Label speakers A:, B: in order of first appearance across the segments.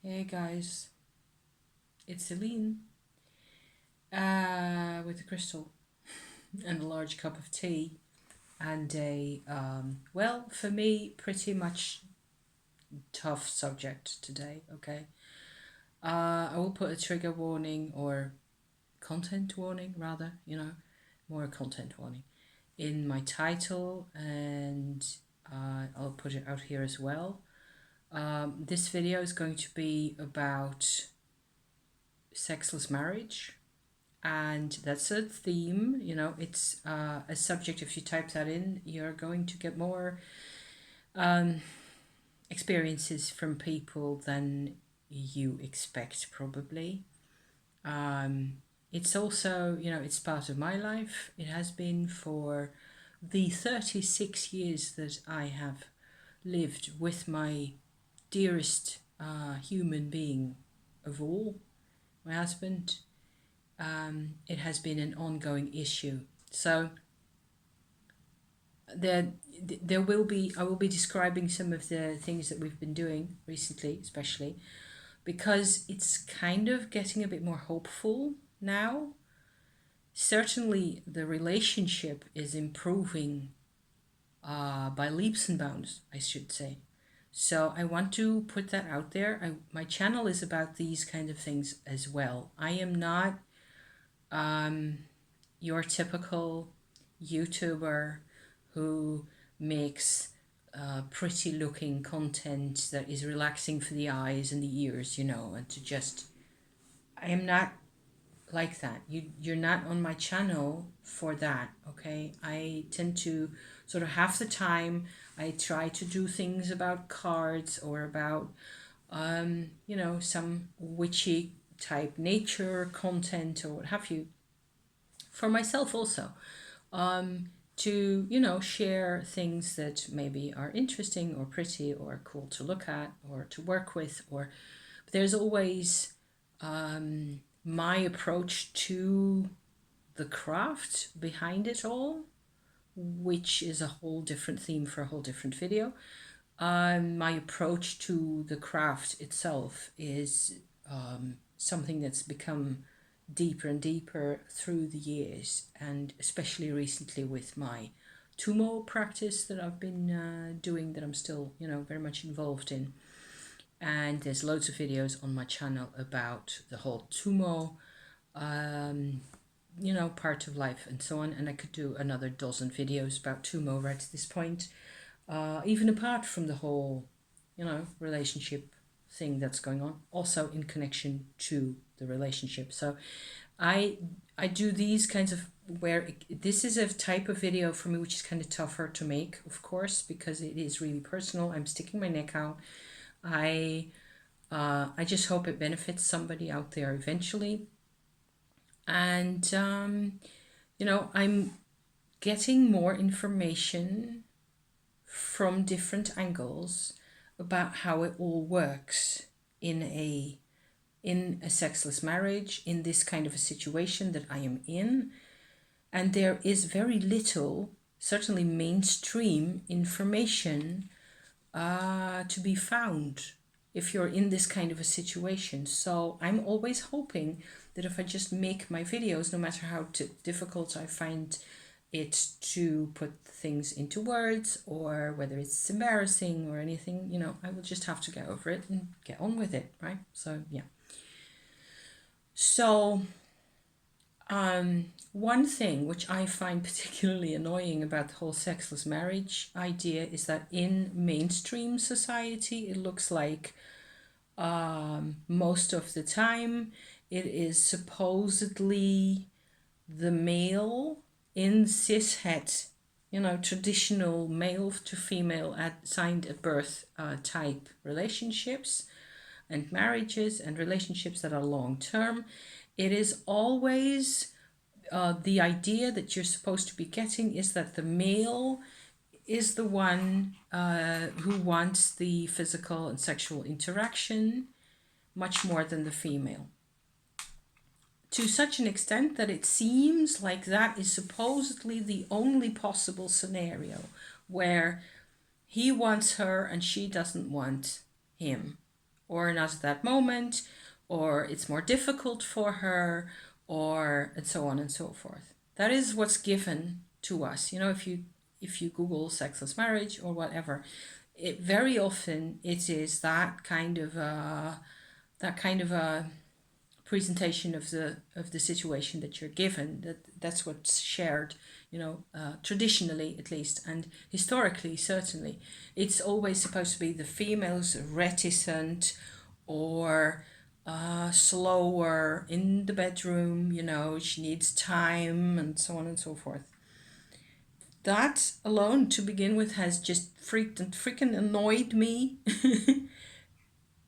A: Hey guys, it's Celine with a crystal and a large cup of tea and a, well, for me, pretty much tough subject today, okay? I will put a trigger warning or content warning, rather, more content warning in my title, and I'll put it out here as well. This video is going to be about sexless marriage, and that's a theme. It's a subject. If you type that in, you're going to get more experiences from people than you expect, probably. It's also, it's part of my life. It has been for the 36 years that I have lived with my dearest human being of all, my husband. It has been an ongoing issue. So there will be, I will be describing some of the things that we've been doing recently, especially because it's kind of getting a bit more hopeful now. Certainly the relationship is improving by leaps and bounds, I should say. So I want to put that out there. My channel is about these kind of things as well. I am not your typical YouTuber who makes pretty looking content that is relaxing for the eyes and the ears, and to just, I am not like that. You're not on my channel for that, okay? I tend to sort of half the time I try to do things about cards or about some witchy type nature content or what have you, for myself also, to share things that maybe are interesting or pretty or cool to look at or to work with. Or there's always my approach to the craft behind it all, which is a whole different theme for a whole different video. My approach to the craft itself is something that's become deeper and deeper through the years, and especially recently with my Tummo practice that I've been doing, that I'm still, very much involved in. And there's loads of videos on my channel about the whole Tummo, part of life and so on. And I could do another dozen videos about Tummo right at this point, even apart from the whole, relationship thing that's going on, also in connection to the relationship. So I do these kinds of, where this is a type of video for me which is kind of tougher to make, of course, because it is really personal. I'm sticking my neck out. I just hope it benefits somebody out there eventually. And I'm getting more information from different angles about how it all works in a sexless marriage, in this kind of a situation that I am in. And there is very little, certainly mainstream information to be found if you're in this kind of a situation. So I'm always hoping that if I just make my videos, no matter how difficult I find it to put things into words, or whether it's embarrassing or anything, I will just have to get over it and get on with it, right? So yeah. So one thing which I find particularly annoying about the whole sexless marriage idea is that in mainstream society, it looks like most of the time it is supposedly the male in cishet, traditional male to female signed at birth type relationships and marriages and relationships that are long term. It is always the idea that you're supposed to be getting is that the male is the one who wants the physical and sexual interaction much more than the female, to such an extent that it seems like that is supposedly the only possible scenario, where he wants her and she doesn't want him, or not at that moment, or it's more difficult for her, or and so on and so forth. That is what's given to us. If you Google sexless marriage or whatever, it very often it is that kind of a presentation of the situation that you're given. That's what's shared, traditionally at least, and historically certainly. It's always supposed to be the female's reticent or slower in the bedroom. She needs time and so on and so forth. That alone, to begin with, has just freaking annoyed me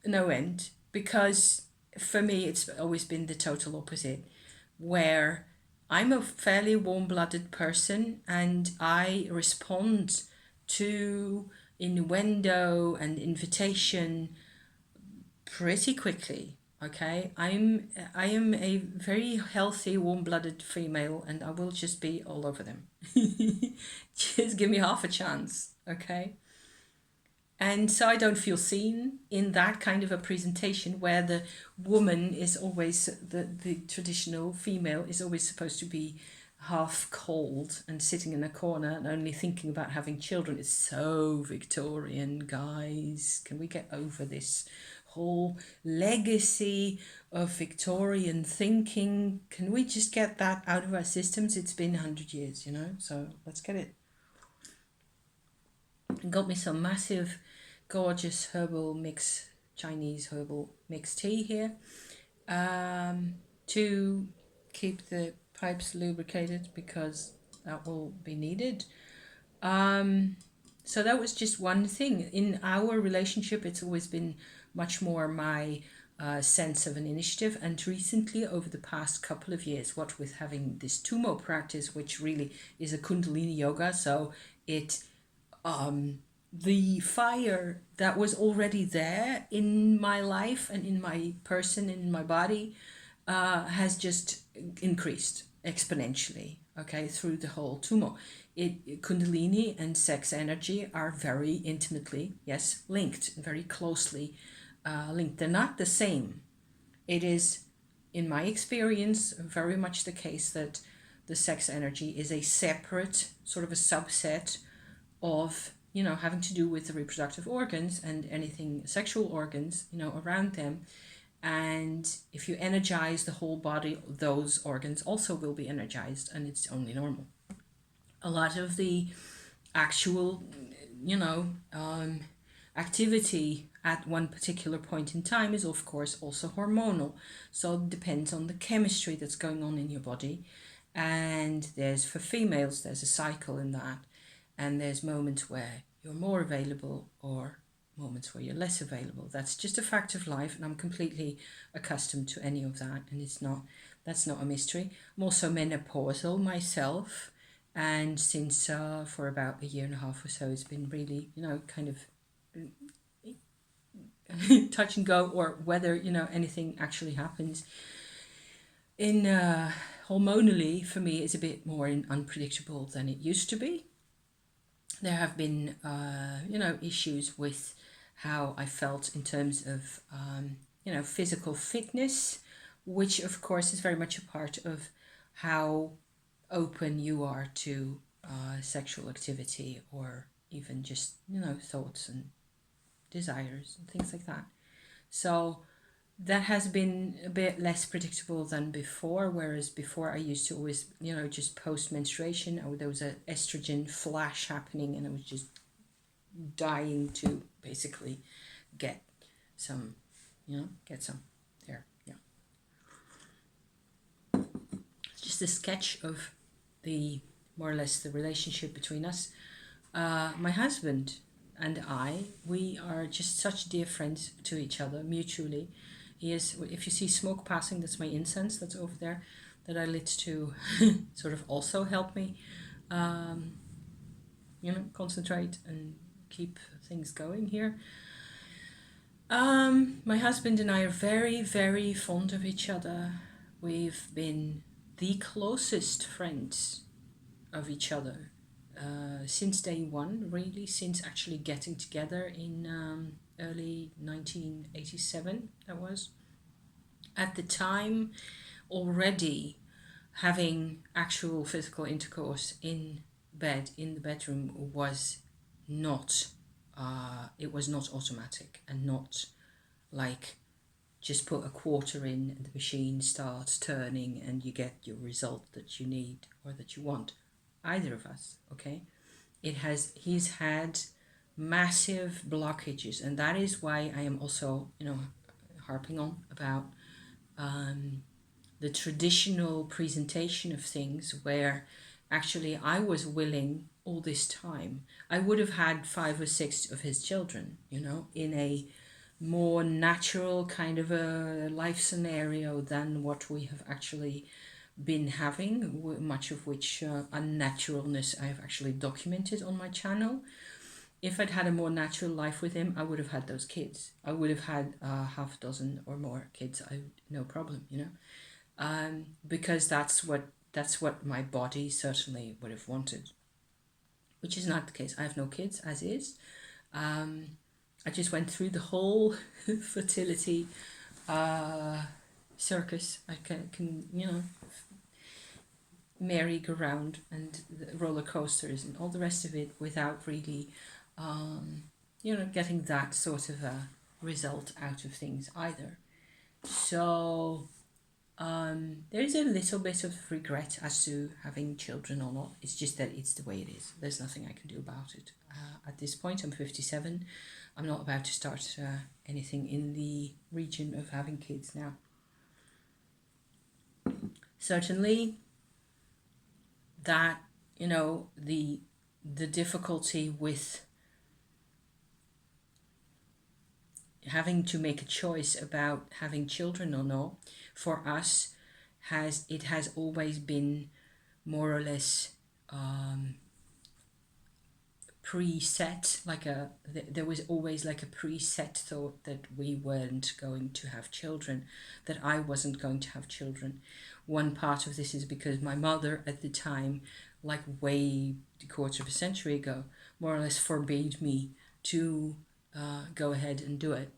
A: no end, because for me it's always been the total opposite, where I'm a fairly warm-blooded person and I respond to innuendo and invitation pretty quickly. Okay, I am a very healthy warm-blooded female, and I will just be all over them. Just give me half a chance. Okay. And so I don't feel seen in that kind of a presentation, where the woman is always, the traditional female is always supposed to be half cold and sitting in a corner and only thinking about having children. It's so Victorian, guys. Can we get over this whole legacy of Victorian thinking? Can we just get that out of our systems? It's been 100 years, so let's get it. Got me some massive gorgeous Chinese herbal mix tea here, to keep the pipes lubricated, because that will be needed. So that was just one thing. In our relationship, it's always been much more my sense of an initiative, and recently, over the past couple of years, what with having this Tummo practice, which really is a Kundalini yoga, so it the fire that was already there in my life and in my person, in my body, has just increased exponentially, okay, through the whole Tummo. Kundalini and sex energy are very intimately, yes, linked, very closely linked. They're not the same. It is, in my experience, very much the case that the sex energy is a separate, sort of a subset of, having to do with the reproductive organs and anything sexual organs, around them. And if you energize the whole body, those organs also will be energized, and it's only normal. A lot of the actual, activity at one particular point in time is, of course, also hormonal. So it depends on the chemistry that's going on in your body. And for females, there's a cycle in that. And there's moments where you're more available or moments where you're less available. That's just a fact of life, and I'm completely accustomed to any of that, and that's not a mystery. I'm also menopausal myself, and since for about a year and a half or so, it's been really, kind of touch and go, or whether, anything actually happens. In hormonally, for me, it's a bit more unpredictable than it used to be. There have been, issues with how I felt in terms of, physical fitness, which of course is very much a part of how open you are to sexual activity, or even just, thoughts and desires and things like that. So that has been a bit less predictable than before, whereas before I used to always, just post-menstruation, there was an estrogen flash happening, and I was just dying to basically get some there. Yeah. It's just a sketch of more or less the relationship between us. My husband and we are just such dear friends to each other mutually. He is, if you see smoke passing, that's my incense that's over there, that I lit to sort of also help me, concentrate and keep things going here. My husband and I are very, very fond of each other. We've been the closest friends of each other since day one, really, since actually getting together in early 1987, that was. At the time, already having actual physical intercourse in bed, in the bedroom, was not, it was not automatic, and not like just put a quarter in and the machine starts turning and you get your result that you need or that you want. Either of us, okay? He's had massive blockages, and that is why I am also, harping on about the traditional presentation of things, where actually I was willing all this time. I would have had 5 or 6 of his children, in a more natural kind of a life scenario than what we have actually been having, much of which unnaturalness I've actually documented on my channel. If I'd had a more natural life with him, I would have had those kids. I would have had half a dozen or more kids. No problem, because that's what my body certainly would have wanted, which is not the case. I have no kids as is. I just went through the whole fertility circus. I can merry-go-round and the roller coasters and all the rest of it without really, getting that sort of a result out of things either. So there's a little bit of regret as to having children or not. It's just that it's the way it is. There's nothing I can do about it. At this point, I'm 57. I'm not about to start anything in the region of having kids now. Certainly, that, the difficulty with having to make a choice about having children or not, for us, has always been more or less preset. There was always like a preset thought that we weren't going to have children, that I wasn't going to have children. One part of this is because my mother at the time, like way a quarter of a century ago, more or less forbade me to go ahead and do it.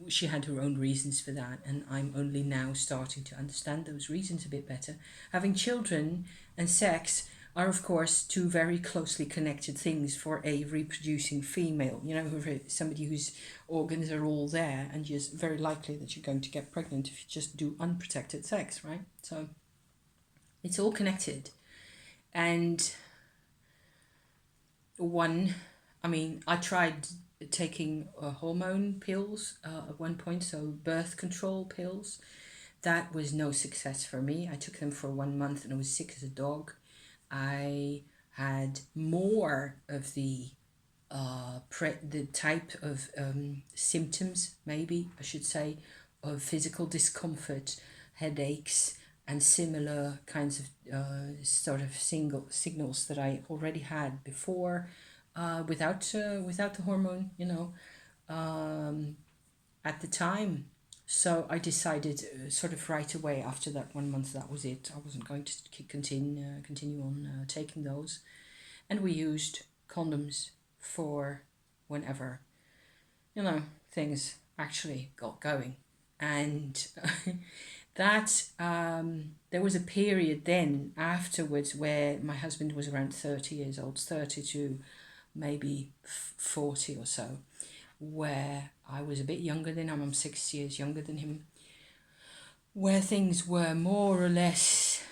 A: She had her own reasons for that, and I'm only now starting to understand those reasons a bit better. Having children and sex are, of course, two very closely connected things for a reproducing female. Somebody whose organs are all there, and it's very likely that you're going to get pregnant if you just do unprotected sex, right? So it's all connected. And I tried taking hormone pills at one point, so birth control pills. That was no success for me. I took them for 1 month and I was sick as a dog. I had more of the type of symptoms, maybe I should say, of physical discomfort, headaches, and similar kinds of sort of signals that I already had before, without the hormone, at the time. So I decided sort of right away after that 1 month, that was it. I wasn't going to continue on taking those. And we used condoms for whenever, things actually got going. And that there was a period then afterwards where my husband was around 30 years old, 30 to maybe 40 or so, where I was a bit younger than him. I'm 6 years younger than him, where things were more or less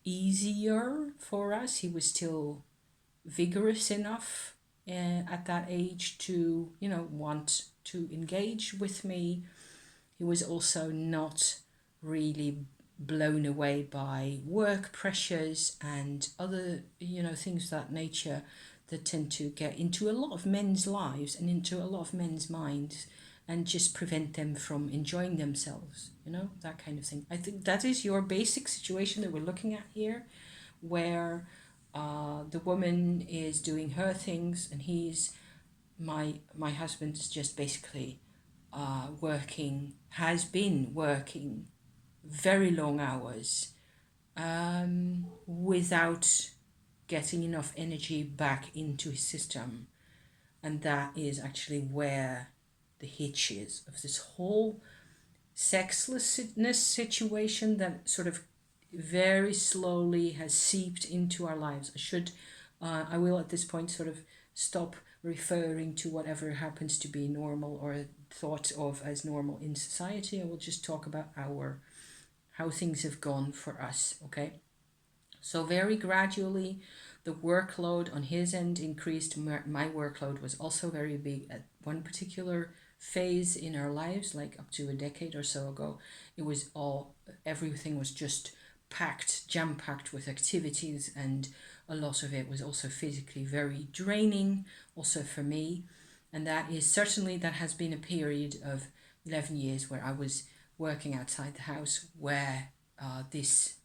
A: easier for us. He was still vigorous enough at that age to, want to engage with me. He was also not really blown away by work pressures and other, things of that nature that tend to get into a lot of men's lives and into a lot of men's minds and just prevent them from enjoying themselves, that kind of thing. I think that is your basic situation that we're looking at here, where the woman is doing her things and my husband's just basically has been working very long hours without getting enough energy back into his system. And that is actually where the hitch is of this whole sexlessness situation that sort of very slowly has seeped into our lives. I will at this point sort of stop referring to whatever happens to be normal or thought of as normal in society. I will just talk about how things have gone for us, okay? So very gradually, the workload on his end increased. My workload was also very big at one particular phase in our lives, like up to a decade or so ago. Everything was just packed, jam-packed with activities, and a lot of it was also physically very draining, also for me. And that has been a period of 11 years where I was working outside the house, where this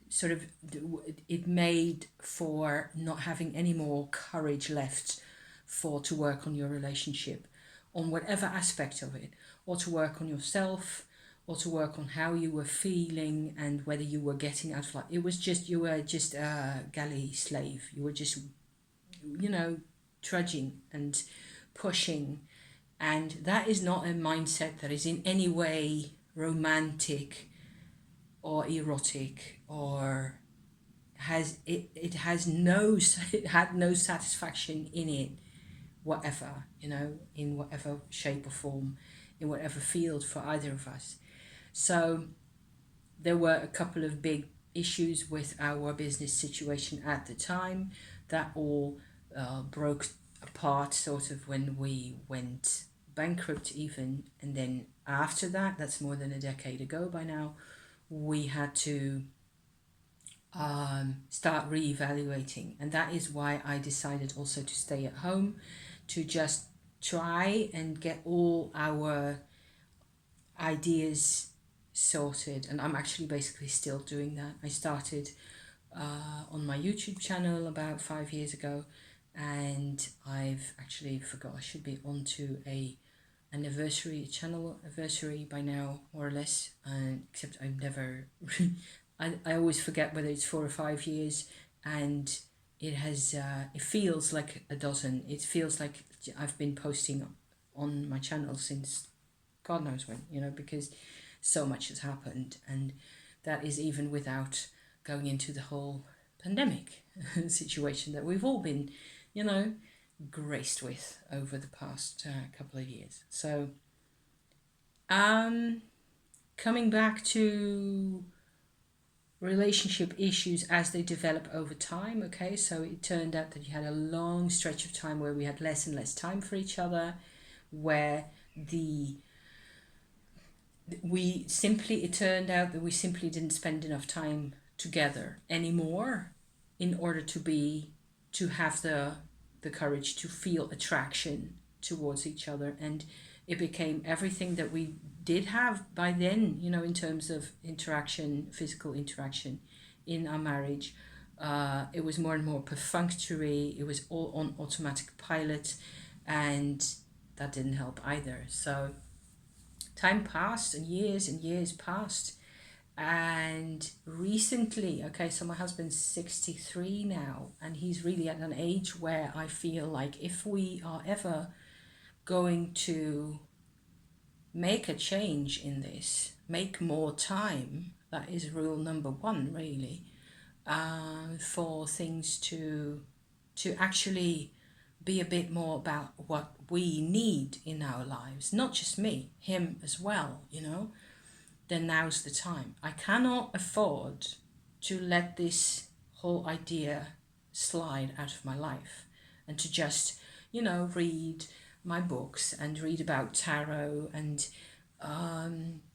A: sort of it made for not having any more courage left to work on your relationship, on whatever aspect of it, or to work on yourself, or to work on how you were feeling and whether you were getting out of life. It was just, you were just a galley slave. You were just, trudging and pushing. And that is not a mindset that is in any way romantic or erotic, or it had no satisfaction in it, whatever, in whatever shape or form, in whatever field for either of us. So there were a couple of big issues with our business situation at the time that all broke apart sort of when we went bankrupt even. And then after that, that's more than a decade ago by now, we had to start reevaluating. And that is why I decided also to stay at home, to just try and get all our ideas sorted. And I'm actually basically still doing that. I started on my YouTube channel about 5 years ago, and I've actually forgot I should be on to a channel anniversary by now, more or less, except I've never I always forget whether it's 4 or 5 years, and it feels like a dozen. It feels like I've been posting on my channel since God knows when, because so much has happened, and that is even without going into the whole pandemic situation that we've all been, graced with over the past couple of years. So, coming back to relationship issues as they develop over time, okay, so it turned out that you had a long stretch of time where we had less and less time for each other, where it turned out that we simply didn't spend enough time together anymore in order to have the courage to feel attraction towards each other. And it became everything that we did have by then, in terms of interaction, physical interaction in our marriage. It was more and more perfunctory. It was all on automatic pilot, and that didn't help either. So time passed, and years passed. And recently, okay, so my husband's 63 now, and he's really at an age where I feel like if we are ever going to make a change in this, make more time, that is rule number one, really, for things to actually be a bit more about what we need in our lives, not just me, him as well, then now's the time. I cannot afford to let this whole idea slide out of my life and to just, read my books and read about tarot and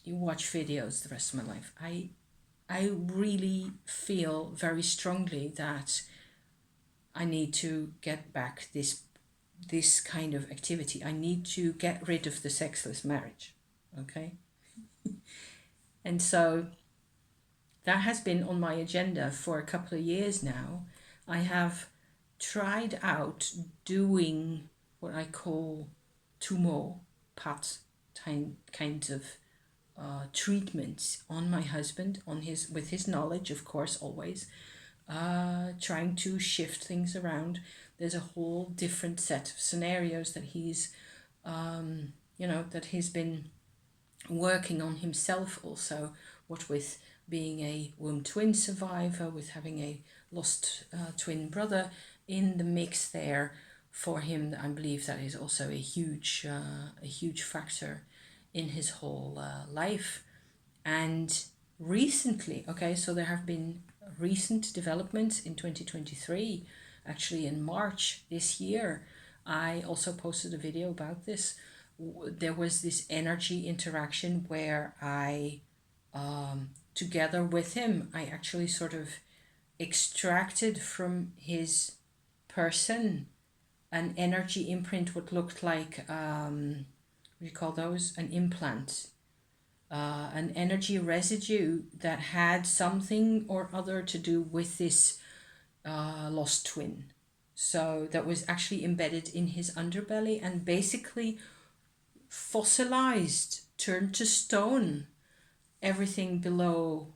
A: you watch videos the rest of my life. I really feel very strongly that I need to get back this kind of activity. I need to get rid of the sexless marriage, okay? And so that has been on my agenda for a couple of years now. I have tried out doing what I call Tummo kinds of treatments on my husband, with his knowledge, of course, always, trying to shift things around. There's a whole different set of scenarios that he's, that he's been working on himself also, what with being a womb twin survivor, with having a lost twin brother in the mix there for him. I believe that is also a huge factor in his whole life. And recently, okay, so there have been recent developments in 2023, actually in March this year. I also posted a video about this. There was this energy interaction where I, together with him, I actually sort of extracted from his person an energy imprint, what looked like, what do you call those? An implant. An energy residue that had something or other to do with this lost twin. So that was actually embedded in his underbelly and basically fossilized, turned to stone, everything below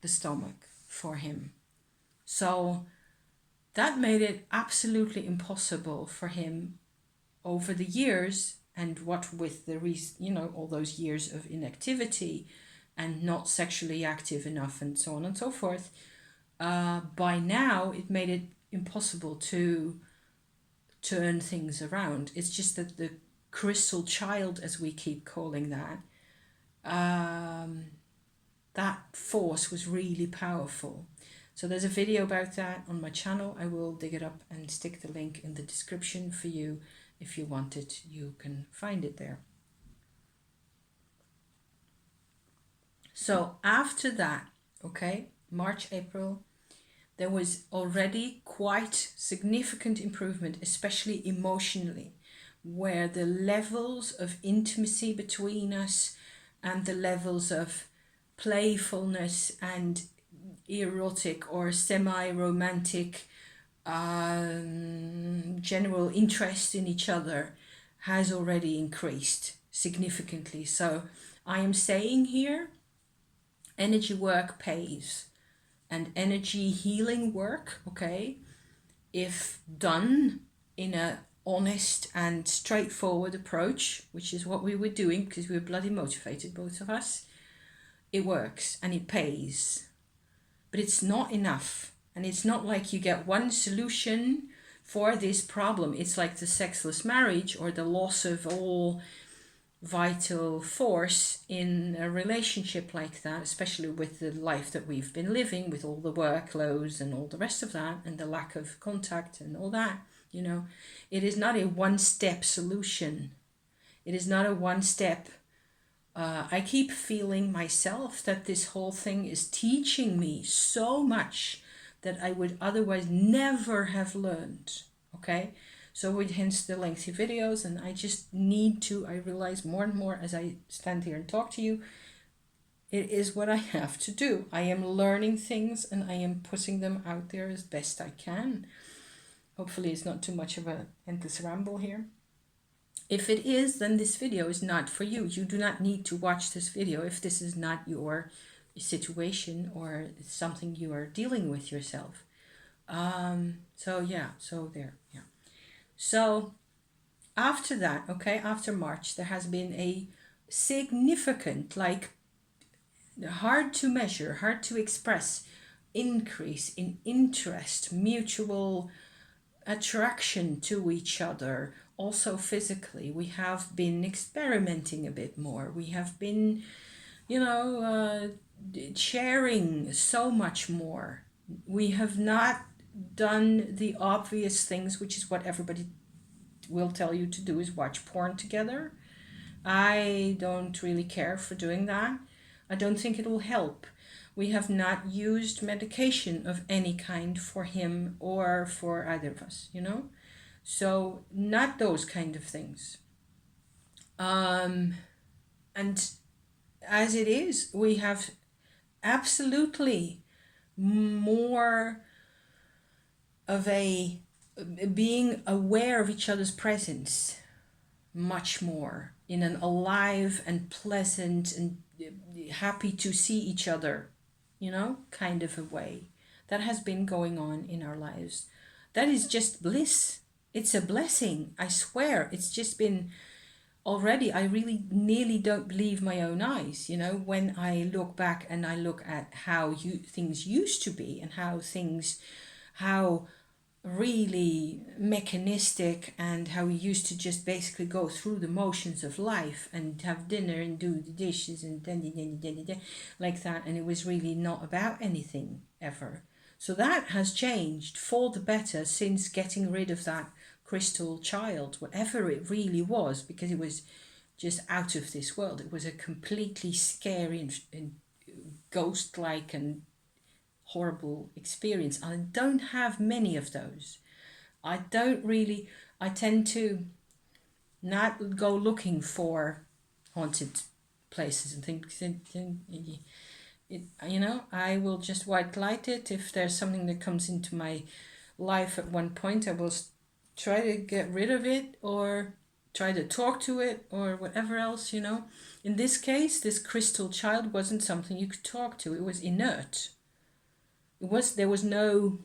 A: the stomach for him. So that made it absolutely impossible for him over the years, and what with the all those years of inactivity and not sexually active enough and so on and so forth, by now it made it impossible to turn things around. It's just that the crystal child, as we keep calling that, that force was really powerful. So there's a video about that on my channel. I will dig it up and stick the link in the description for you. If you want it, you can find it there. So after that, okay, March, April, there was already quite significant improvement, especially emotionally, where the levels of intimacy between us and the levels of playfulness and erotic or semi-romantic general interest in each other has already increased significantly. So I am saying here, energy work pays, and energy healing work, okay, if done in a honest and straightforward approach, which is what we were doing because we were bloody motivated, both of us, it works and it pays. But it's not enough. And it's not like you get one solution for this problem. It's like the sexless marriage or the loss of all vital force in a relationship like that, especially with the life that we've been living, with all the workloads and all the rest of that, and the lack of contact and all that, It is not a one-step solution. It is not a one-step. I keep feeling myself that this whole thing is teaching me so much that I would otherwise never have learned, okay? So hence the lengthy videos, and I just need to, I realize more and more as I stand here and talk to you, it is what I have to do. I am learning things and I am putting them out there as best I can. Hopefully it's not too much of an endless ramble here. If it is, then this video is not for you. You do not need to watch this video if this is not your situation or something you are dealing with yourself. So after that, okay, after March, there has been a significant, like hard to measure, hard to express increase in interest, mutual attraction to each other. Also physically, we have been experimenting a bit more. We have been, sharing so much more. We have not done the obvious things, which is what everybody will tell you to do, is watch porn together. I don't really care for doing that. I don't think it will help. We have not used medication of any kind for him or for either of us, So not those kind of things. And as it is, we have absolutely more of a being aware of each other's presence, much more in an alive and pleasant and happy to see each other, kind of a way. that has been going on in our lives. That is just bliss. It's a blessing, I swear. It's just been already, I really nearly don't believe my own eyes, you know, when I look back and I look at how things used to be, and how really mechanistic, and how we used to just basically go through the motions of life and have dinner and do the dishes and like that, and it was really not about anything ever. So that has changed for the better since getting rid of that crystal child, whatever it really was, because it was just out of this world. It was a completely scary and ghost-like and horrible experience. I don't have many of those. I tend to not go looking for haunted places and things. You know, I will just white light it. If there's something that comes into my life at one point, I will try to get rid of it, or try to talk to it, or whatever else, you know. In this case, this crystal child wasn't something you could talk to. It was inert. There was no,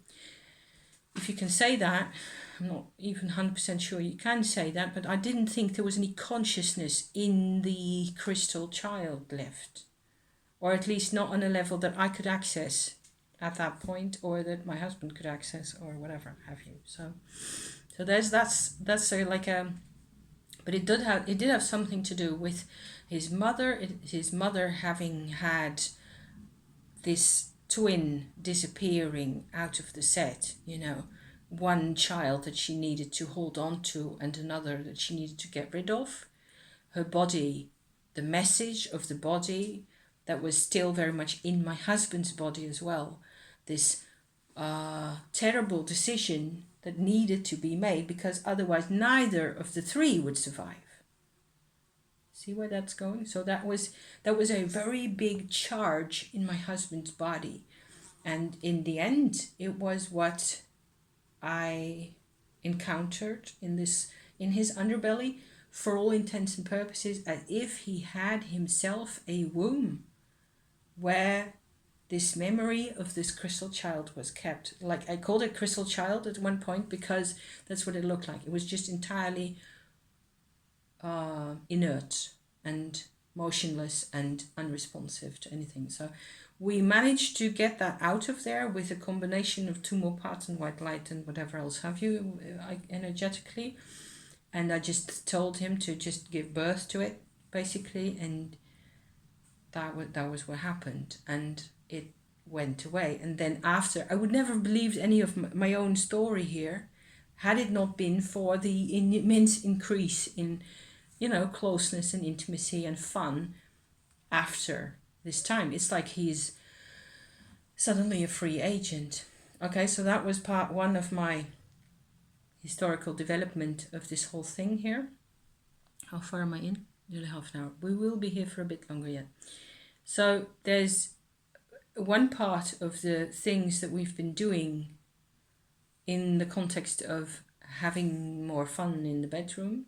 A: if you can say that, I'm not even 100% sure you can say that, but I didn't think there was any consciousness in the crystal child left. Or at least not on a level that I could access at that point, or that my husband could access, or whatever have you. So that's like a, but it did have something to do with his mother. His mother having had this twin disappearing out of the set, you know, one child that she needed to hold on to and another that she needed to get rid of. Her body, the message of the body that was still very much in my husband's body as well. This terrible decision that needed to be made, because otherwise neither of the three would survive. See where that's going? So that was a very big charge in my husband's body. And in the end, it was what I encountered in his underbelly, for all intents and purposes, as if he had himself a womb where this memory of this crystal child was kept. Like, I called it crystal child at one point because that's what it looked like. It was just entirely inert and motionless and unresponsive to anything. So we managed to get that out of there with a combination of Tummo parts and white light and whatever else have you, energetically. And I just told him to just give birth to it, basically, and that was what happened, and it went away. And then after, I would never have believed any of my own story here had it not been for the immense increase in, you know, closeness and intimacy and fun after this time. It's like he's suddenly a free agent. Okay, so that was part one of my historical development of this whole thing here. How far am I in? Nearly half an hour. We will be here for a bit longer yet. So there's one part of the things that we've been doing in the context of having more fun in the bedroom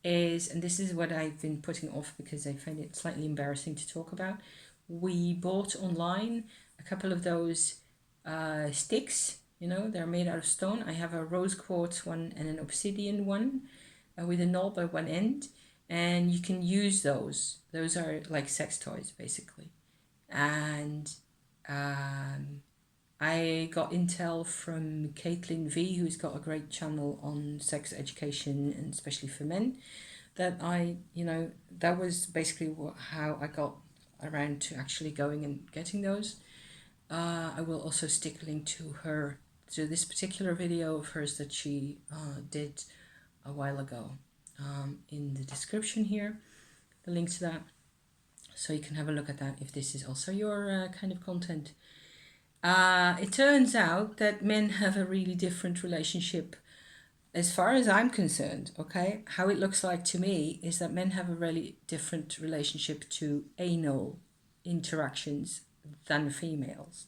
A: is, and this is what I've been putting off because I find it slightly embarrassing to talk about. We bought online a couple of those sticks, you know, they're made out of stone. I have a rose quartz one and an obsidian one with a knob at one end, and you can use those. Those are like sex toys, basically. And I got intel from Caitlin V, who's got a great channel on sex education, and especially for men, that that was basically how I got around to actually going and getting those. I will also stick a link to this particular video of hers that she did a while ago in the description here, the link to that, so you can have a look at that if this is also your kind of content. It turns out that men have a really different relationship as far as I'm concerned, okay? How it looks like to me is that men have a really different relationship to anal interactions than females.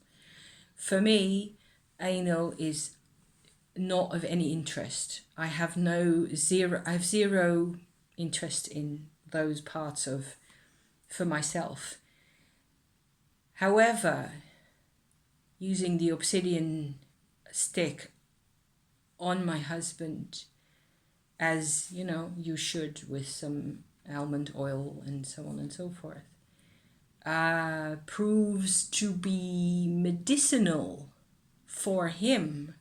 A: For me, anal is not of any interest. I have zero interest in those parts for myself. However, using the obsidian stick on my husband, as you know you should, with some almond oil and so on and so forth, proves to be medicinal for him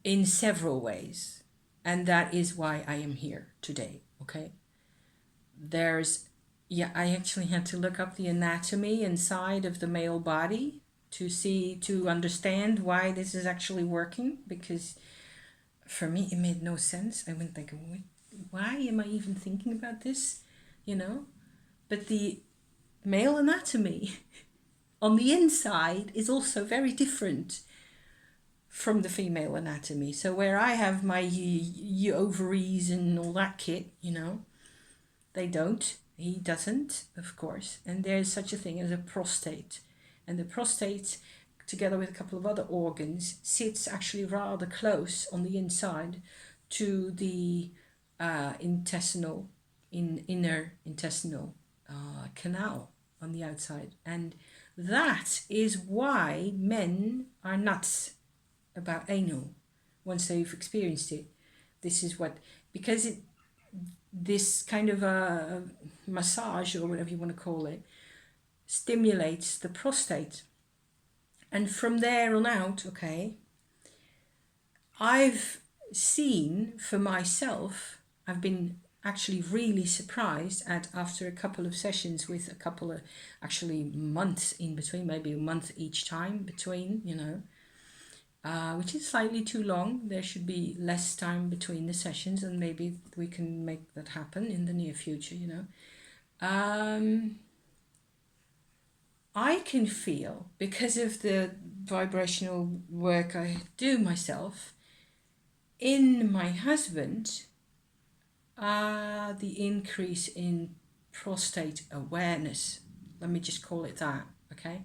A: in several ways. And that is why I am here today, okay? I actually had to look up the anatomy inside of the male body to understand why this is actually working, because for me it made no sense. I went like, why am I even thinking about this, But the male anatomy on the inside is also very different from the female anatomy. So where I have my ovaries and all that kit, they don't. He doesn't, of course. And there's such a thing as a prostate. And the prostate, together with a couple of other organs, sits actually rather close on the inside to the inner intestinal canal on the outside. And that is why men are nuts about anal once they've experienced it. This is because this kind of a massage, or whatever you want to call it, stimulates the prostate. And from there on out, okay, I've seen for myself, I've been actually really surprised at, after a couple of sessions with a couple of actually months in between, maybe a month each time between, which is slightly too long. There should be less time between the sessions, and maybe we can make that happen in the near future, I can feel, because of the vibrational work I do myself, in my husband, the increase in prostate awareness. Let me just call it that, okay?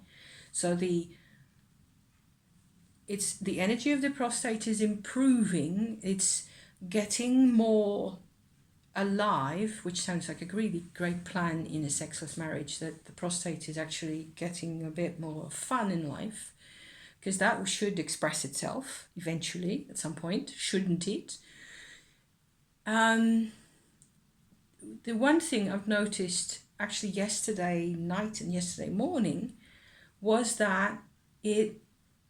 A: So the energy of the prostate is improving. It's getting more alive, which sounds like a really great plan in a sexless marriage, that the prostate is actually getting a bit more fun in life, because that should express itself eventually at some point, shouldn't it? The one thing I've noticed actually yesterday night and yesterday morning was that it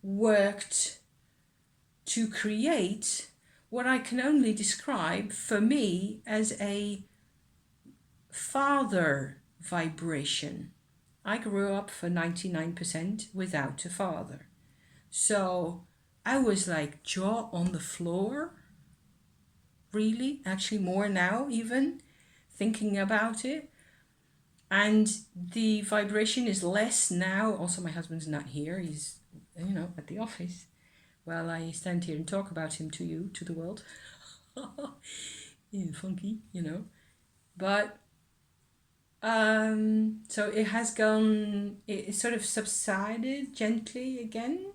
A: worked to create what I can only describe for me as a father vibration. I grew up for 99% without a father. So I was like jaw on the floor, really, actually more now even, thinking about it. And the vibration is less now. Also, my husband's not here. He's, at the office. While I stand here and talk about him to you, to the world. Yeah, funky, But, so it has gone, it sort of subsided gently again.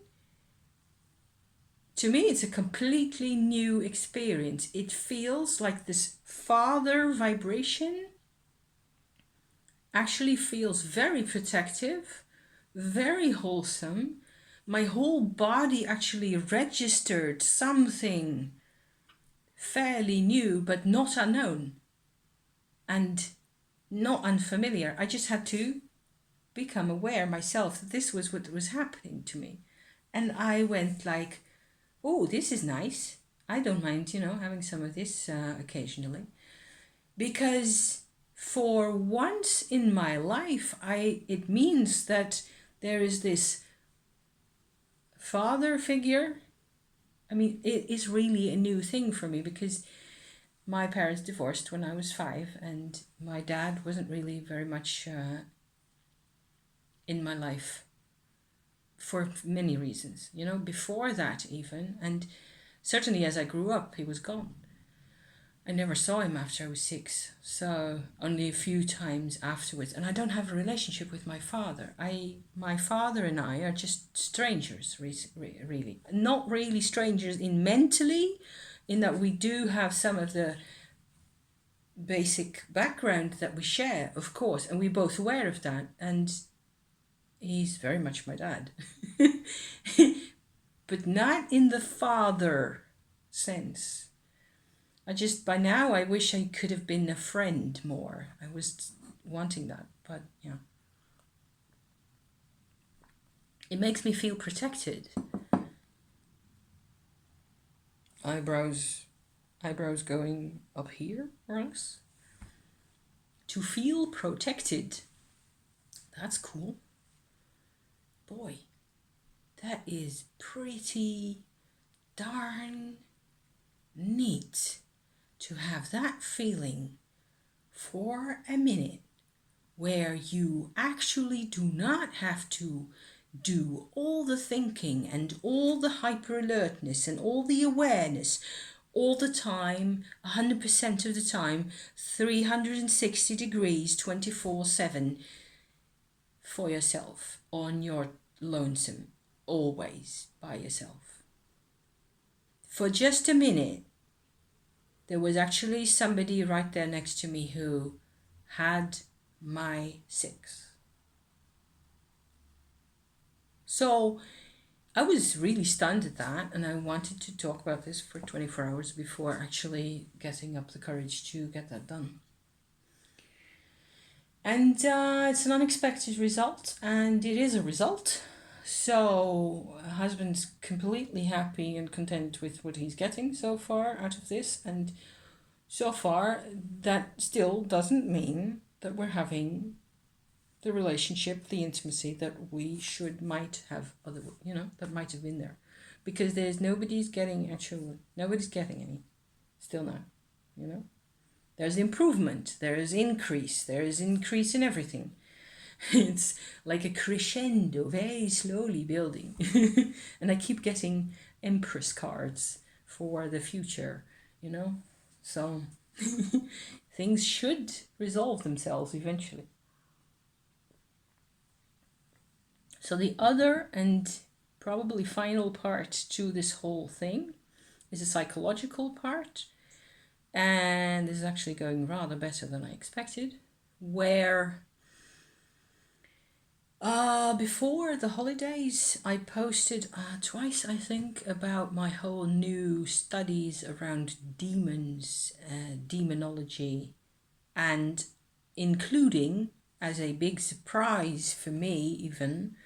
A: To me, it's a completely new experience. It feels like this father vibration actually feels very protective, very wholesome. My whole body actually registered something fairly new, but not unknown and not unfamiliar. I just had to become aware myself that this was what was happening to me. And I went like, oh, this is nice. I don't mind, having some of this occasionally. Because for once in my life, it means that there is this father figure. I mean, it is really a new thing for me, because my parents divorced when I was 5, and my dad wasn't really very much in my life for many reasons, before that even, and certainly as I grew up, he was gone. I never saw him after I was 6, so only a few times afterwards. And I don't have a relationship with my father. My father and I are just strangers, really. Not really strangers mentally, in that we do have some of the basic background that we share, of course, and we're both aware of that. And He's very much my dad. But not in the father sense. By now, I wish I could have been a friend more. I was wanting that, but yeah. It makes me feel protected. Eyebrows going up here, or else. To feel protected. That's cool. Boy, that is pretty darn neat to have that feeling for a minute where you actually do not have to do all the thinking and all the hyper alertness and all the awareness all the time, 100% of the time, 360 degrees, 24/7 for yourself, on your lonesome, always by yourself. For just a minute, there was actually somebody right there next to me who had my 6. So I was really stunned at that, and I wanted to talk about this for 24 hours before actually getting up the courage to get that done. And it's an unexpected result, and it is a result. So husband's completely happy and content with what he's getting so far out of this, and so far that still doesn't mean that we're having the relationship, the intimacy that we might have that might have been there, because nobody's getting any still now, there's improvement, there's increase in everything. It's like a crescendo, very slowly building. And I keep getting Empress cards for the future, so things should resolve themselves eventually. So the other and probably final part to this whole thing is a psychological part. And this is actually going rather better than I expected, where before the holidays I posted twice, I think, about my whole new studies around demons, demonology, and including, as a big surprise for me even,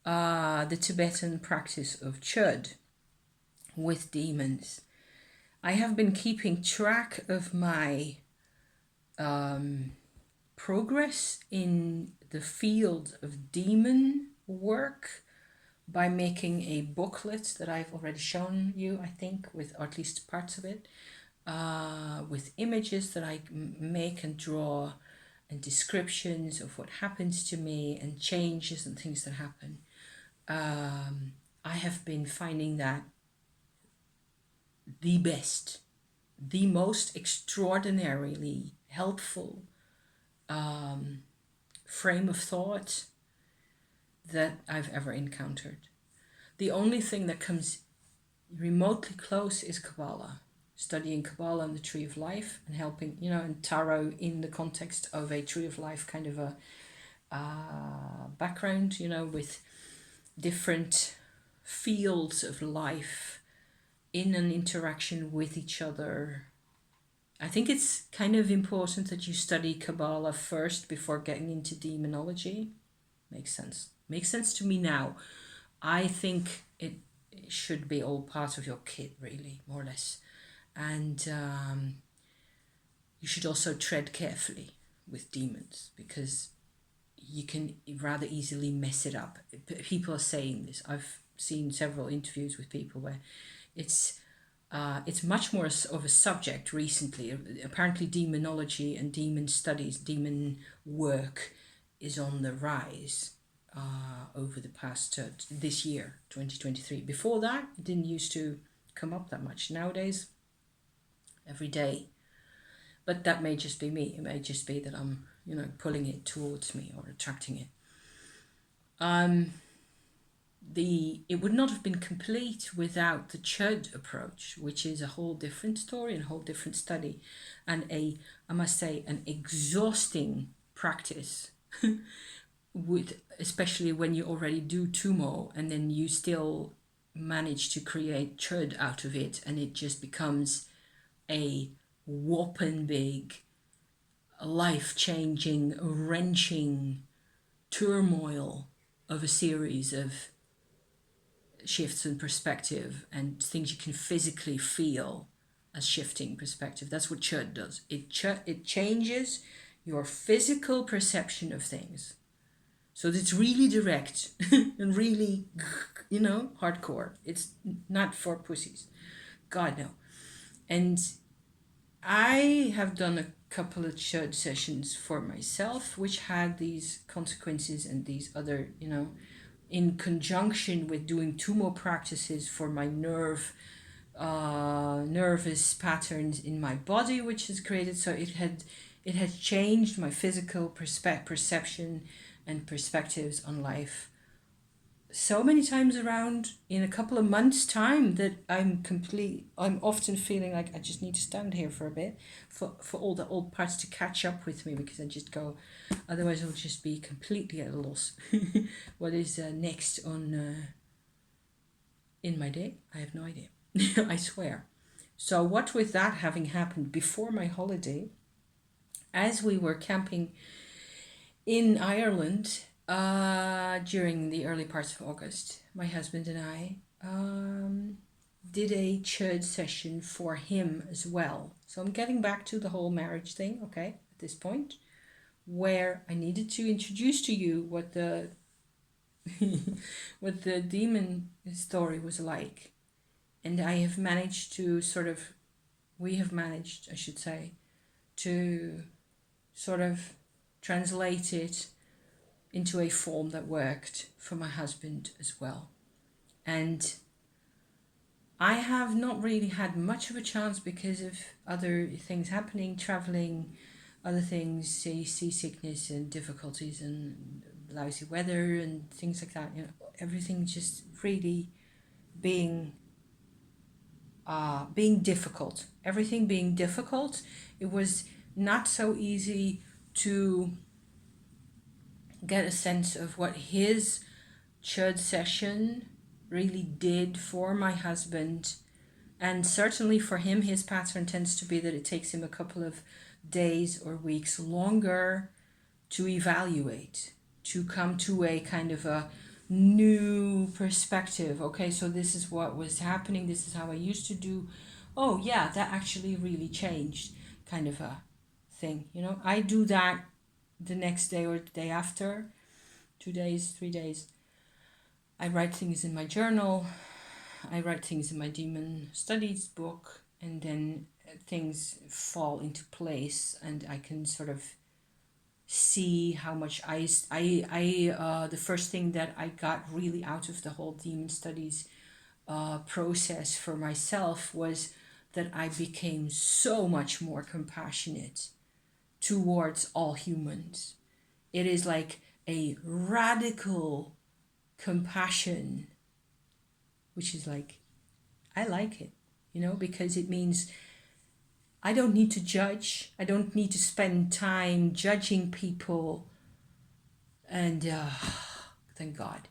A: the Tibetan practice of Chöd with demons. I have been keeping track of my progress in the field of demon work by making a booklet that I've already shown you, I think, with, or at least parts of it, with images that I make and draw, and descriptions of what happens to me and changes and things that happen. I have been finding that the best, the most extraordinarily helpful frame of thought that I've ever encountered. The only thing that comes remotely close is Kabbalah. Studying Kabbalah and the Tree of Life, and helping, and tarot in the context of a Tree of Life kind of a background, with different fields of life in an interaction with each other. I think it's kind of important that you study Kabbalah first before getting into demonology. Makes sense. Makes sense to me now. I think it should be all part of your kit, really, more or less. And you should also tread carefully with demons, because you can rather easily mess it up. People are saying this. I've seen several interviews with people where it's much more of a subject recently. Apparently demonology and demon studies, demon work is on the rise over the past, this year, 2023. Before that, it didn't used to come up that much. Nowadays, every day. But that may just be me. It may just be that I'm, pulling it towards me or attracting it. It would not have been complete without the Chöd approach, which is a whole different story and a whole different study, and I must say, an exhausting practice, with, especially when you already do Tummo and then you still manage to create Chöd out of it, and it just becomes a whopping big, life-changing, wrenching turmoil of a series of shifts in perspective and things you can physically feel as shifting perspective. That's what Chöd does. It changes your physical perception of things. So it's really direct and really, hardcore. It's not for pussies. God, no. And I have done a couple of Chöd sessions for myself, which had these consequences and these other, in conjunction with doing Tummo practices for my nervous patterns in my body, which is created. So it had changed my physical perception and perspectives on life so many times around in a couple of months' time that I'm often feeling like I just need to stand here for a bit for all the old parts to catch up with me, because I just go, otherwise I'll just be completely at a loss. What is next on in my day? I have no idea. I swear. So what with that having happened before my holiday, as we were camping in Ireland during the early parts of August, my husband and I did a Chöd session for him as well. So I'm getting back to the whole marriage thing, okay, at this point, where I needed to introduce to you what the what the demon story was like. And I have managed to we have managed, I should say, to sort of translate it into a form that worked for my husband as well. And I have not really had much of a chance because of other things happening, traveling, other things, seasickness and difficulties and lousy weather and things like that. Everything just really being difficult. Everything being difficult. It was not so easy to get a sense of what his Chöd session really did for my husband. And certainly for him, his pattern tends to be that it takes him a couple of days or weeks longer to evaluate, to come to a kind of a new perspective. Okay, so this is what was happening. This is how I used to do. Oh yeah, that actually really changed, kind of a thing. I do that the next day or the day after, 2 days, 3 days. I write things in my journal. I write things in my demon studies book, and then things fall into place, and I can sort of see how much the first thing that I got really out of the whole demon studies process for myself was that I became so much more compassionate towards all humans. It is like a radical compassion, which is like, I like it, because it means I don't need to judge. I don't need to spend time judging people. And thank God,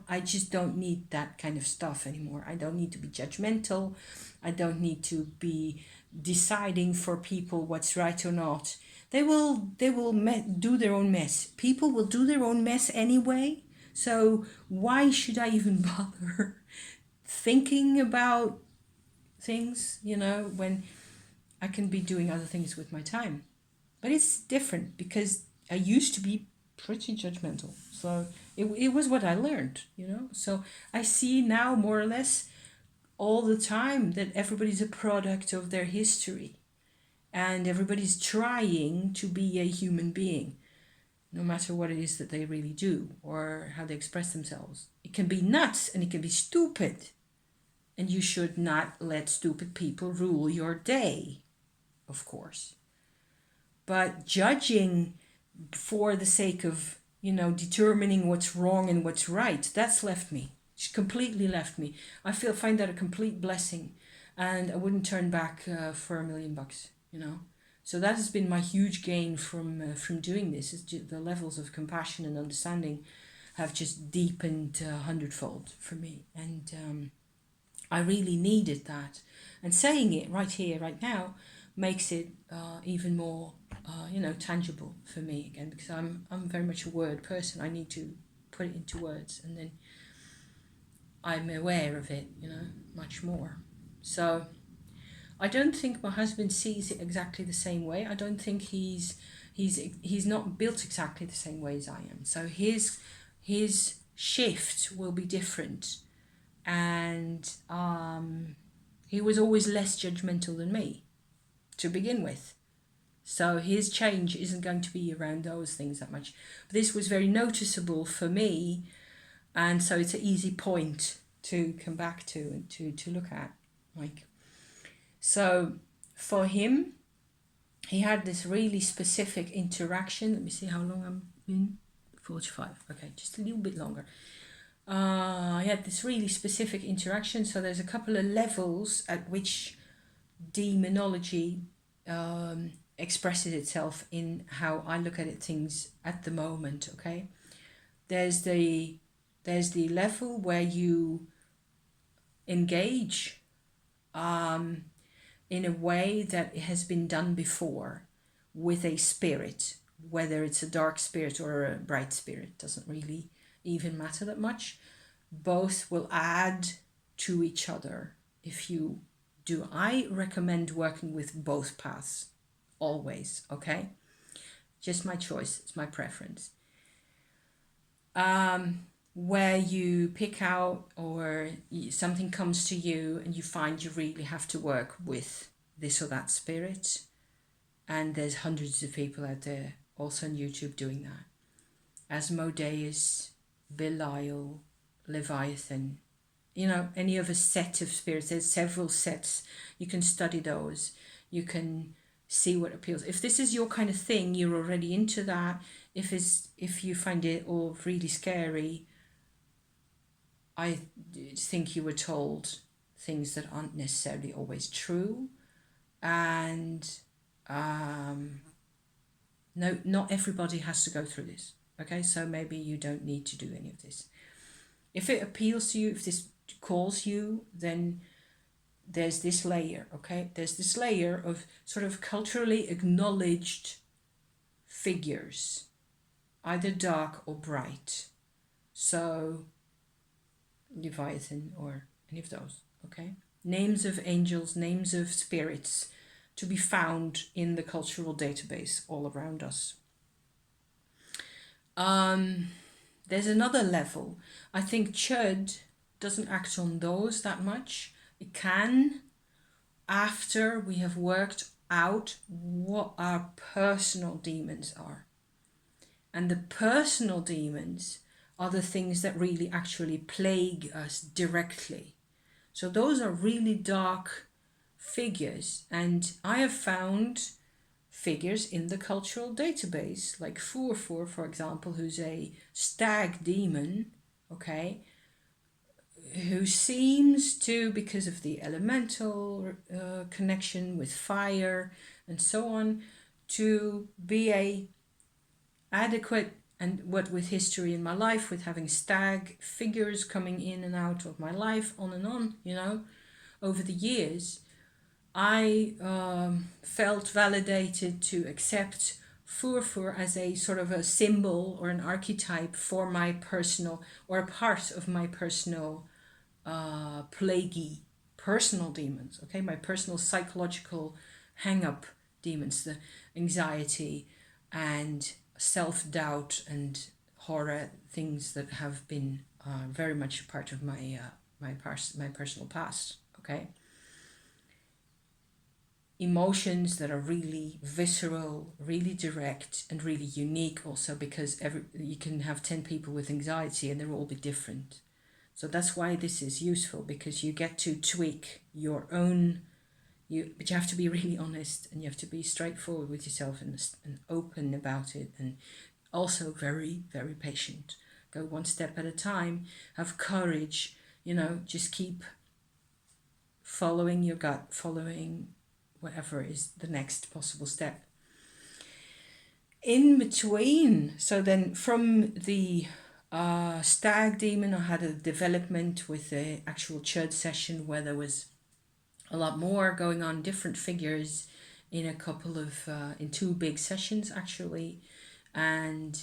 A: I just don't need that kind of stuff anymore. I don't need to be judgmental. I don't need to be deciding for people what's right or not. They will do their own mess. People will do their own mess anyway. So why should I even bother thinking about things, when I can be doing other things with my time? But it's different because I used to be pretty judgmental. So it was what I learned, So I see now more or less all the time that everybody's a product of their history. And everybody's trying to be a human being, no matter what it is that they really do or how they express themselves. It can be nuts and it can be stupid. And you should not let stupid people rule your day, of course. But judging for the sake of, determining what's wrong and what's right, that's left me. It's completely left me. I find that a complete blessing. And I wouldn't turn back for $1 million, So that has been my huge gain from doing this. Is the levels of compassion and understanding have just deepened hundredfold for me, and I really needed that. And saying it right here, right now, makes it even more, tangible for me again, because I'm very much a word person. I need to put it into words, and then I'm aware of it, much more. So I don't think my husband sees it exactly the same way. I don't think he's not built exactly the same way as I am. So his shift will be different, and he was always less judgmental than me to begin with. So his change isn't going to be around those things that much. But this was very noticeable for me, and so it's an easy point to come back to and to look at. So for him, he had this really specific interaction. Let me see how long I'm in. 45. Okay, just a little bit longer. I had this really specific interaction. So there's a couple of levels at which demonology expresses itself in how I look at things at the moment. Okay, there's the level where you engage in a way that has been done before with a spirit, whether it's a dark spirit or a bright spirit, doesn't really even matter that much. Both will add to each other if you do. I recommend working with both paths always, okay? Just my choice, it's my preference. Where you pick out or something comes to you and you find you really have to work with this or that spirit, and there's hundreds of people out there also on YouTube doing that. Asmodeus, Belial, Leviathan, any of a set of spirits. There's several sets. You can study those. You can see what appeals. If this is your kind of thing, you're already into that. If you find it all really scary, I think you were told things that aren't necessarily always true, and no, not everybody has to go through this. Okay, so maybe you don't need to do any of this. If it appeals to you, if this calls you, then there's this layer, okay? There's this layer of sort of culturally acknowledged figures, either dark or bright. So, Leviathan or any of those, okay? Names of angels, names of spirits to be found in the cultural database all around us. There's another level. I think Chöd doesn't act on those that much. It can, after we have worked out what our personal demons are. And the personal demons are the things that really actually plague us directly. So those are really dark figures. And I have found figures in the cultural database, like Furfur, for example, who's a stag demon, okay, who seems to, because of the elemental connection with fire and so on, to be a adequate, and what with history in my life, with having stag figures coming in and out of my life, on and on, over the years, I felt validated to accept Furfur as a sort of a symbol or an archetype for my personal, or a part of my personal plaguey personal demons, okay? My personal psychological hang-up demons, the anxiety and self-doubt and horror, things that have been very much a part of my personal past, okay? Emotions that are really visceral, really direct, and really unique also, because you can have 10 people with anxiety and they'll all be different. So that's why this is useful, because you get to tweak your own, but you have to be really honest, and you have to be straightforward with yourself and open about it, and also very, very patient. Go one step at a time, have courage, just keep following your gut, following whatever is the next possible step. In between, so then from the stag demon, I had a development with the actual Chöd session where there was a lot more going on, different figures in a couple of, in 2 big sessions actually. And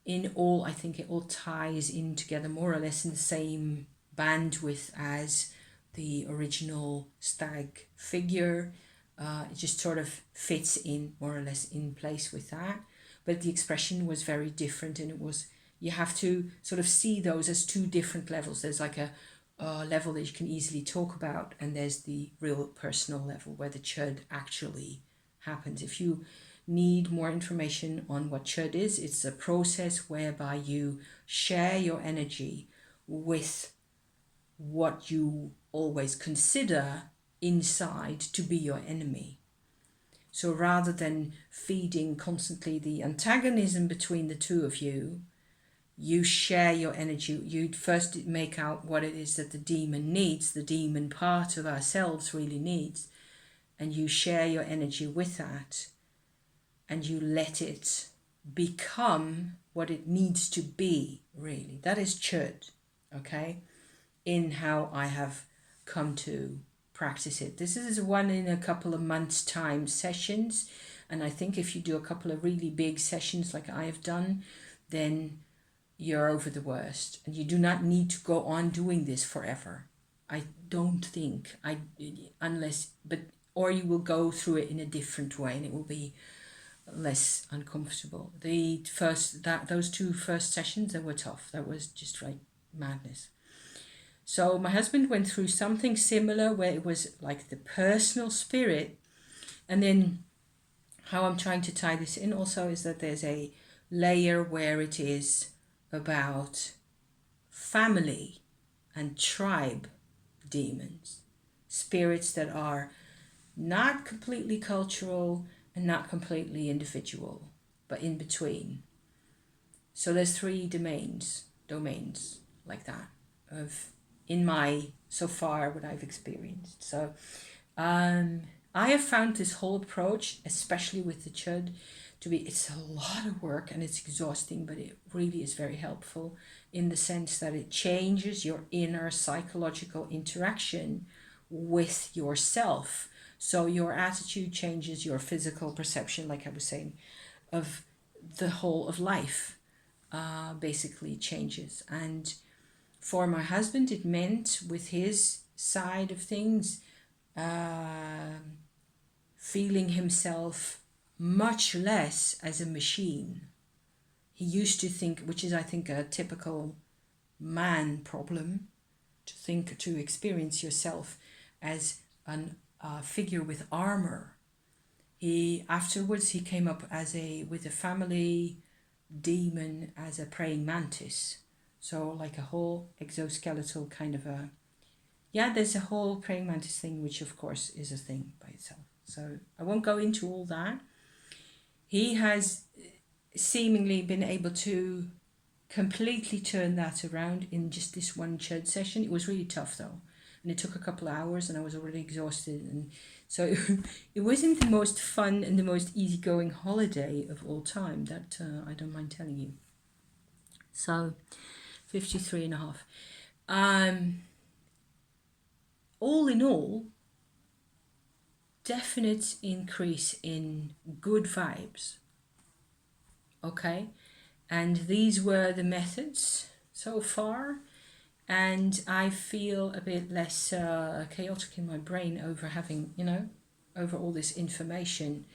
A: in all, I think it all ties in together more or less in the same bandwidth as the original stag figure. It just sort of fits in more or less in place with that. But the expression was very different, and it was, you have to sort of see those as 2 different levels. There's like a level that you can easily talk about, and there's the real personal level where the Chöd actually happens. If you need more information on what Chöd is, it's a process whereby you share your energy with what you always consider inside to be your enemy. So rather than feeding constantly the antagonism between the 2 of you, you share your energy. You first make out what it is that the demon needs, the demon part of ourselves really needs, and you share your energy with that, and you let it become what it needs to be, really. That is Chöd, okay? In how I have come to practice it. This is one in a couple of months' time sessions, and I think if you do a couple of really big sessions like I have done, then you're over the worst, and you do not need to go on doing this forever. I don't think, or you will go through it in a different way, and it will be less uncomfortable. Those 2 first sessions, they were tough. That was just like madness. So my husband went through something similar where it was like the personal spirit, and then how I'm trying to tie this in also is that there's a layer where it is about family and tribe demons, spirits that are not completely cultural and not completely individual, but in between. So there's 3 domains like that of, in my, so far, what I've experienced. So I have found this whole approach, especially with the Chöd, to be, it's a lot of work and it's exhausting, but it really is very helpful in the sense that it changes your inner psychological interaction with yourself. So your attitude changes, your physical perception, like I was saying, of the whole of life basically changes. And for my husband, it meant, with his side of things, feeling himself much less as a machine. He used to think, which is I think a typical man problem, to experience yourself as a figure with armour. Afterwards he came up with a family demon as a praying mantis. So like a whole exoskeletal kind of there's a whole praying mantis thing, which of course is a thing by itself. So I won't go into all that. He has seemingly been able to completely turn that around in just this one Chöd session. It was really tough though, and it took a couple of hours, and I was already exhausted, and so it wasn't the most fun and the most easygoing holiday of all time, that I don't mind telling you. So 53 and a half. All in all, definite increase in good vibes. Okay, and these were the methods so far, and I feel a bit less chaotic in my brain over having, over all this information,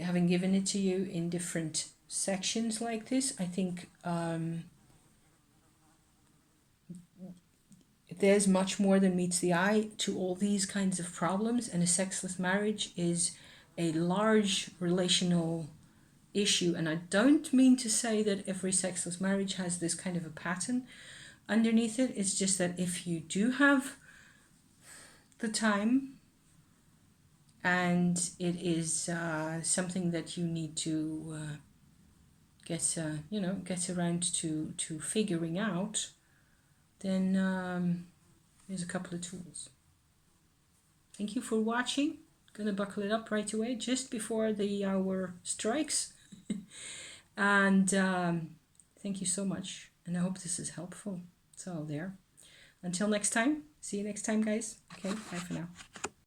A: having given it to you in different sections like this. I think there's much more than meets the eye to all these kinds of problems, and a sexless marriage is a large relational issue. And I don't mean to say that every sexless marriage has this kind of a pattern underneath it. It's just that if you do have the time and it is something that you need to get around to figuring out, then there's a couple of tools. Thank you for watching. gonna buckle it up right away just before the hour strikes. And thank you so much, and I hope this is helpful. So there, until next time, see you next time, guys. Okay, bye for now.